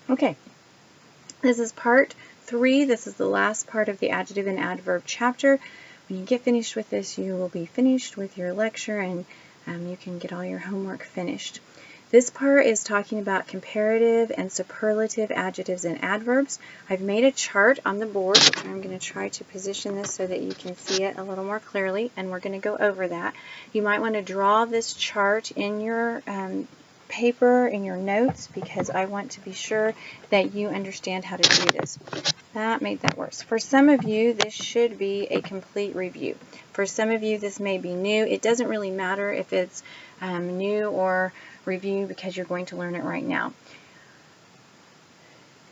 Okay, this is part 3. This is the last part of the adjective and adverb chapter. When you get finished with this, you will be finished with your lecture, and you can get all your homework finished. This part is talking about comparative and superlative adjectives and adverbs. I've made a chart on the board. I'm going to try to position this so that you can see it a little more clearly, and we're going to go over that. You might want to draw this chart in your paper, in your notes, because I want to be sure that you understand how to do this. That made that worse. For some of you, this should be a complete review. For some of you, this may be new. It doesn't really matter if it's new or review, because you're going to learn it right now.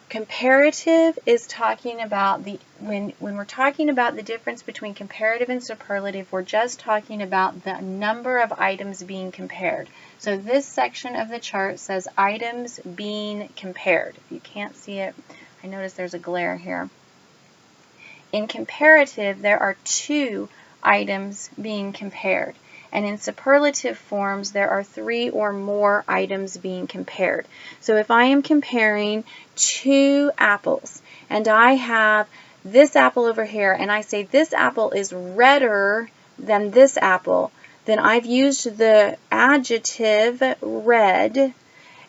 Comparative is talking about when we're talking about the difference between comparative and superlative, we're just talking about the number of items being compared. So this section of the chart says items being compared. If you can't see it, I notice there's a glare here. In comparative, there are 2 items being compared. And in superlative forms, there are 3 or more items being compared. So if I am comparing 2 apples, and I have this apple over here, and I say this apple is redder than this apple, then I've used the adjective red,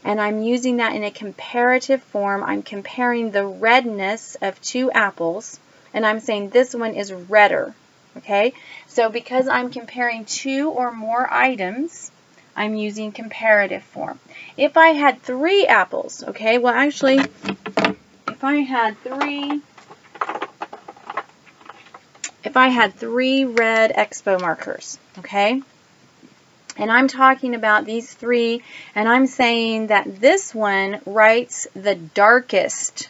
and I'm using that in a comparative form. I'm comparing the redness of 2 apples, and I'm saying this one is redder. Okay, so because I'm comparing 2 or more items, I'm using comparative form. If I had 3 apples, okay, well actually, if I had 3 red Expo markers, okay, and I'm talking about these 3, and I'm saying that this one writes the darkest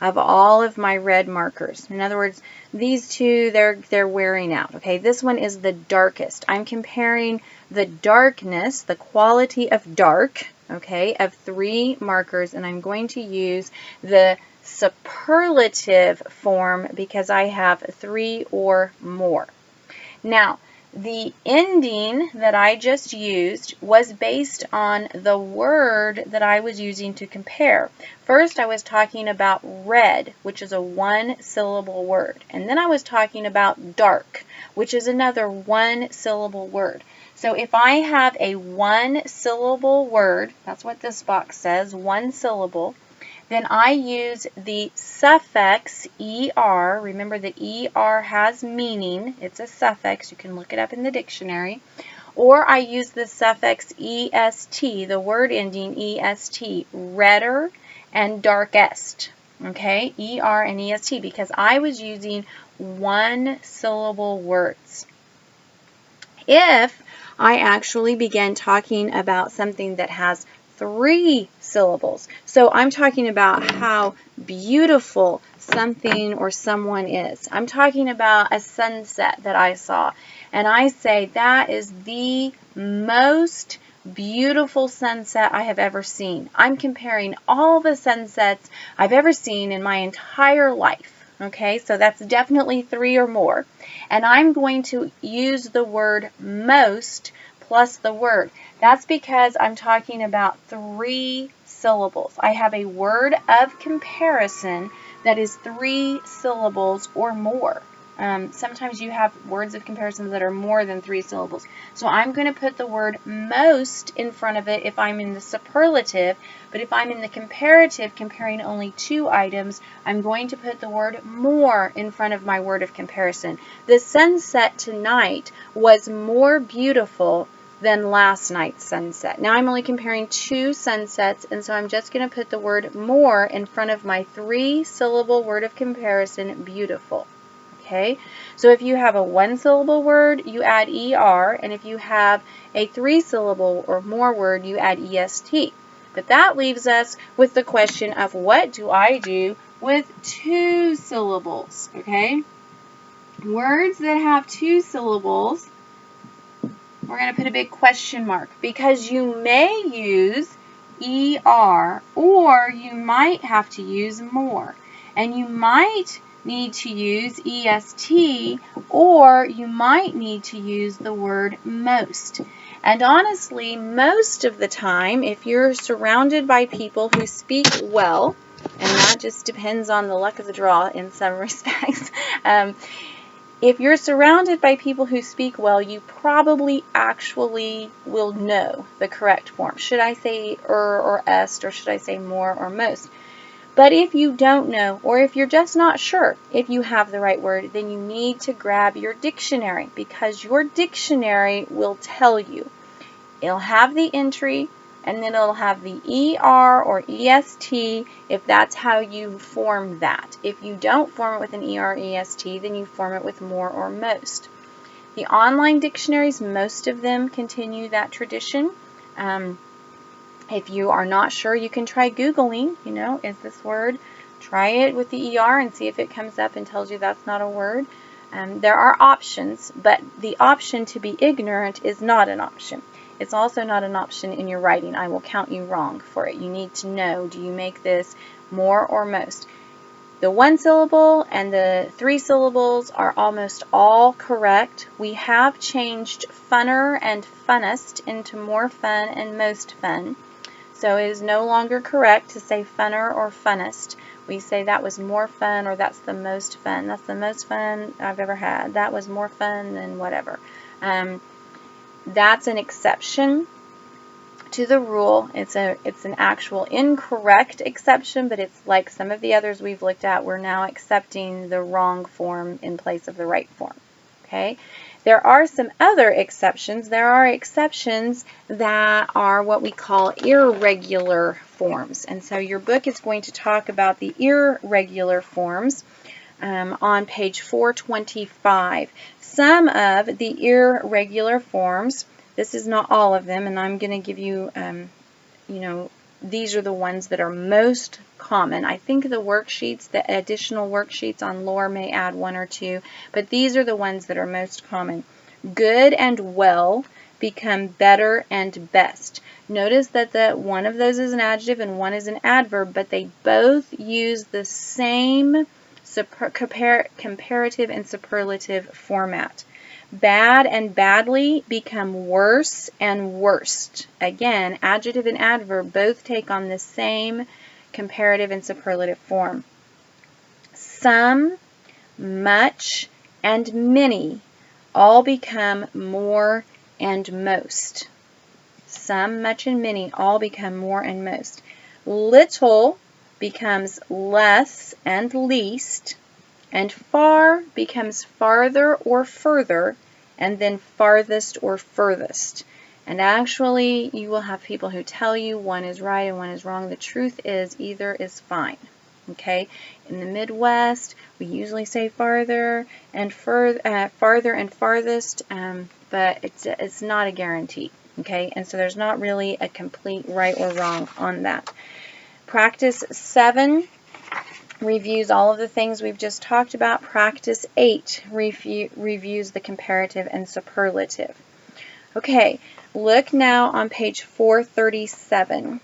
of all of my red markers. In other words, these 2, they're wearing out. Okay, this one is the darkest. I'm comparing the darkness, the quality of dark, okay, of 3 markers, and I'm going to use the superlative form because I have 3 or more. Now, the ending that I just used was based on the word that I was using to compare. First, I was talking about red, which is a 1-syllable word. And then I was talking about dark, which is another 1-syllable word. So if I have a 1-syllable word, that's what this box says, 1 syllable, then I use the suffix ER. Remember that ER has meaning. It's a suffix. You can look it up in the dictionary. Or I use the suffix EST, the word ending EST, redder and darkest. Okay, ER and EST, because I was using 1-syllable words. If I actually began talking about something that has 3 syllables. So I'm talking about how beautiful something or someone is. I'm talking about a sunset that I saw. And I say that is the most beautiful sunset I have ever seen. I'm comparing all the sunsets I've ever seen in my entire life. Okay, so that's definitely 3 or more. And I'm going to use the word most plus the word. That's because I'm talking about 3 syllables. I have a word of comparison that is 3 syllables or more. Sometimes you have words of comparison that are more than 3 syllables. So I'm going to put the word most in front of it if I'm in the superlative, but if I'm in the comparative, comparing only 2 items, I'm going to put the word more in front of my word of comparison. The sunset tonight was more beautiful than last night's sunset. Now I'm only comparing 2 sunsets, and so I'm just going to put the word more in front of my 3-syllable word of comparison, beautiful. Okay, so if you have a 1-syllable word, you add ER, and if you have a 3-syllable or more word, you add EST. But that leaves us with the question of what do I do with 2 syllables, okay? Words that have 2 syllables, we're going to put a big question mark because you may use ER or you might have to use more. And you might need to use EST or you might need to use the word most. And honestly, most of the time, if you're surrounded by people who speak well, And that just depends on the luck of the draw in some respects. If you're surrounded by people who speak well, you probably actually will know the correct form. Should I say or est, or should I say more or most? But if you don't know, or if you're just not sure if you have the right word, then you need to grab your dictionary, because your dictionary will tell you. It'll have the entry, and then it'll have the ER or EST if that's how you form that. If you don't form it with an ER or EST, then you form it with more or most. The online dictionaries, most of them continue that tradition. If you are not sure, you can try Googling, is this word? Try it with the ER and see if it comes up and tells you that's not a word. There are options, but the option to be ignorant is not an option. It's also not an option in your writing. I will count you wrong for it. You need to know, do you make this more or most? The 1 syllable and the 3 syllables are almost all correct. We have changed funner and funnest into more fun and most fun. So it is no longer correct to say funner or funnest. We say that was more fun, or that's the most fun. That's the most fun I've ever had. That was more fun than whatever. That's an exception to the rule. It's an actual incorrect exception, but it's like some of the others we've looked at. We're now accepting the wrong form in place of the right form. Okay? There are some other exceptions. There are exceptions that are what we call irregular forms. And so your book is going to talk about the irregular forms on page 425. Some of the irregular forms, this is not all of them, and I'm going to give you, these are the ones that are most common. I think the worksheets, the additional worksheets on lore may add 1 or 2, but these are the ones that are most common. Good and well become better and best. Notice that one of those is an adjective and one is an adverb, but they both use the same comparative and superlative format. Bad and badly become worse and worst. Again, adjective and adverb both take on the same comparative and superlative form. Some, much, and many all become more and most. Some, much, and many all become more and most. Little becomes less and least, and far becomes farther or further, and then farthest or furthest. And actually, you will have people who tell you one is right and one is wrong. The truth is either is fine. Okay? In the Midwest, we usually say farther and farthest, but it's not a guarantee. Okay? And so there's not really a complete right or wrong on that. Practice 7 reviews all of the things we've just talked about. Practice 8 reviews the comparative and superlative. Okay, look now on page 437.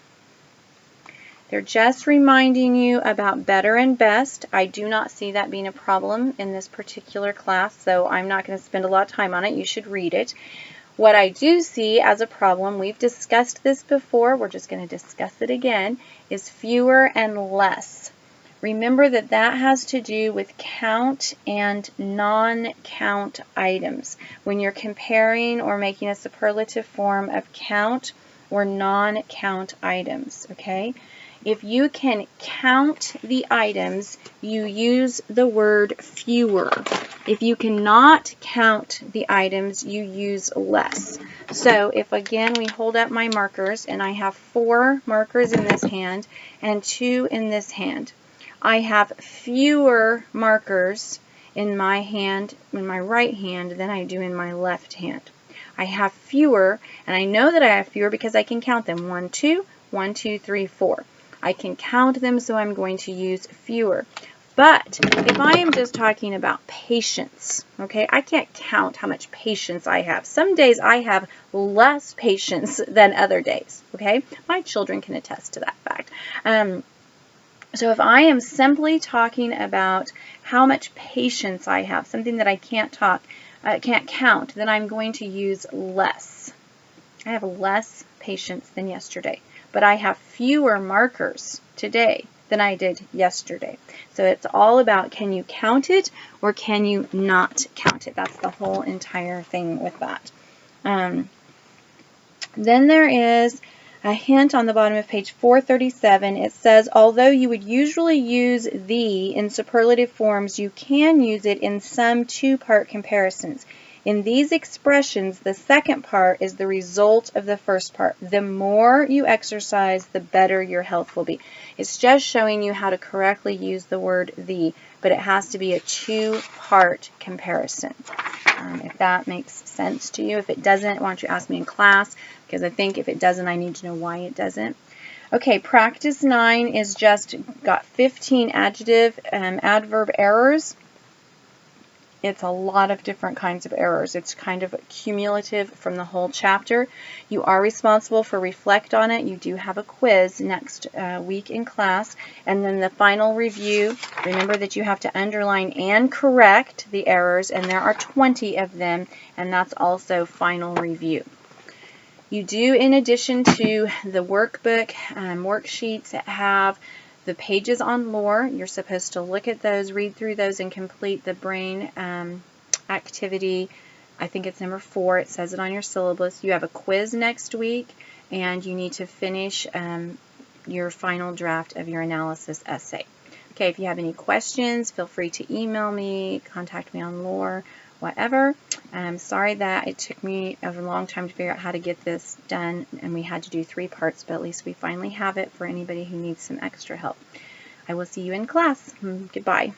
They're just reminding you about better and best. I do not see that being a problem in this particular class, so I'm not going to spend a lot of time on it. You should read it. What I do see as a problem, we've discussed this before, we're just going to discuss it again, is fewer and less. Remember that has to do with count and non-count items. When you're comparing or making a superlative form of count or non-count items, okay? If you can count the items, you use the word fewer. If you cannot count the items, you use less. So if again we hold up my markers and I have 4 markers in this hand and 2 in this hand, I have fewer markers in my hand, in my right hand, than I do in my left hand. I have fewer, and I know that I have fewer because I can count them. 1, 2, 1, 2, 3, 4. I can count them, so I'm going to use fewer. But if I am just talking about patience, okay, I can't count how much patience I have. Some days I have less patience than other days, okay? My children can attest to that fact. So if I am simply talking about how much patience I have, something that I can't count, then I'm going to use less. I have less patience than yesterday, but I have fewer markers today than I did yesterday. So it's all about, can you count it or can you not count it? That's the whole entire thing with that. Then there is a hint on the bottom of page 437. It says, although you would usually use the in superlative forms, you can use it in some two-part comparisons. In these expressions, the second part is the result of the first part. The more you exercise, the better your health will be. It's just showing you how to correctly use the word the, but it has to be a two-part comparison. If that makes sense to you. If it doesn't, why don't you ask me in class, because I think if it doesn't, I need to know why it doesn't. Okay, practice 9 is just got 15 adjective adverb errors. It's a lot of different kinds of errors. It's kind of cumulative from the whole chapter. You are responsible for reflect on it. You do have a quiz next week in class. And then the final review, remember that you have to underline and correct the errors, and there are 20 of them, and that's also final review. You do, in addition to the workbook worksheets, have the pages on lore. You're supposed to look at those, read through those, and complete the brain activity. I think it's number 4. It says it on your syllabus. You have a quiz next week, and you need to finish your final draft of your analysis essay. Okay, if you have any questions, feel free to email me, contact me on lore, whatever. I'm sorry that it took me a long time to figure out how to get this done, and we had to do 3 parts, but at least we finally have it for anybody who needs some extra help. I will see you in class. Goodbye.